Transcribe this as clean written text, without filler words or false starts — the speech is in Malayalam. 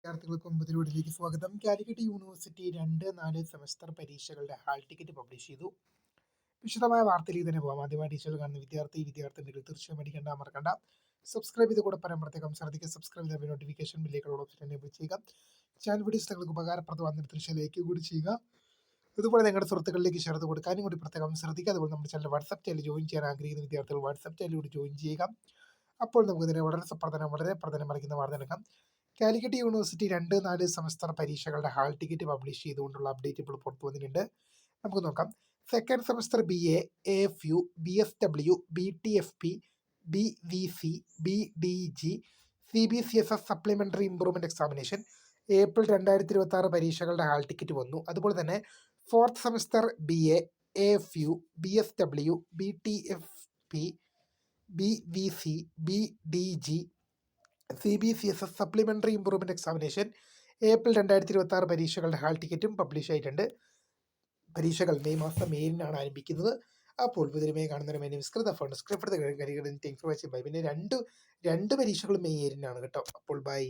വിദ്യാർത്ഥികൾക്ക് 9 വീഡിയോയിലേക്ക് സ്വാഗതം. കാലിക്കറ്റ് യൂണിവേഴ്സിറ്റി 2-4 സെമസ്റ്റർ പരീക്ഷകളുടെ ഹാൾ ടിക്കറ്റ് പബ്ലിഷ് ചെയ്തു. വിശദമായ വാർത്തയിലേക്ക് തന്നെ പോകാം. ആദ്യമായി ടീച്ചർ കാണുന്ന വിദ്യാർത്ഥിനികൾ തീർച്ചയായും അടിക്കേണ്ട മറക്കണ്ട. സബ്സ്ക്രൈബ് ചെയ്ത് കൂടെ പറയാൻ പ്രത്യേകം ശ്രദ്ധിക്കുക. സബ്സ്ക്രൈബ് ചെയ്ത നോട്ടിഫിക്കേഷൻ ബില്ലേക്കുള്ള ഓപ്ഷൻ എനേബിൾ ചെയ്യുക. ചാനൽ വീഡിയോസ് നിങ്ങൾക്ക് ഉപകാരപ്രദമാകുന്ന തീർച്ചയായും ലൈക്ക് കൂടി ചെയ്യുക. അതുപോലെ നിങ്ങളുടെ സുഹൃത്തുക്കളിലേക്ക് ഷെയർ ചെയ്ത് കൊടുക്കാനും കൂടി പ്രത്യേകം ശ്രദ്ധിക്കുക. അതുപോലെ നമ്മുടെ ചാനൽ വാട്സ്ആപ്പ് ചാനൽ ജോയിൻ ചെയ്യാൻ ആഗ്രഹിക്കുന്ന വിദ്യാർത്ഥികൾ വാട്സ്ആപ്പ് ചാനലിലൂടെ ജോയിൻ ചെയ്യുക. അപ്പോൾ നമുക്ക് ഇതിനെ വളരെ പ്രധാനം അറിയിക്കുന്ന വാർത്ത എടുക്കാം. കാലിക്കറ്റ് യൂണിവേഴ്സിറ്റി 2-4 സെമസ്റ്റർ പരീക്ഷകളുടെ ഹാൾ ടിക്കറ്റ് പബ്ലിഷ് ചെയ്തുകൊണ്ടുള്ള അപ്ഡേറ്റ് ഇപ്പോൾ പുറത്തു വന്നിട്ടുണ്ട്. നമുക്ക് നോക്കാം. Second semester BA, AFU, BSW, BTFP, BVC, BDG, CBCSS supplementary improvement examination April 2026 പരീക്ഷകളുടെ ഹാൾ ടിക്കറ്റ് വന്നു. അതുപോലെ തന്നെ fourth semester BA, AFU, BSW, BTFP, BVC, BDG, CBCSS supplementary improvement examination April 2026 പരീക്ഷകളുടെ ഹാൾ ടിക്കറ്റും പബ്ലിഷ് ആയിട്ടുണ്ട്. പരീക്ഷകൾ മെയ് മാസം 7-നാണ് ആരംഭിക്കുന്നത്. അപ്പോൾ പുതിയമായി കാണുന്നവരും എന്നെ വിസ്കൃത ഫോൺ സ്ക്രിപ്റ്റ് കാര്യങ്ങളും താങ്ക്സ് ഫോർ വാച്ചിങ് ബൈ. പിന്നെ രണ്ട് പരീക്ഷകളും മെയ് 7-നാണ് കേട്ടോ. അപ്പോൾ ബൈ.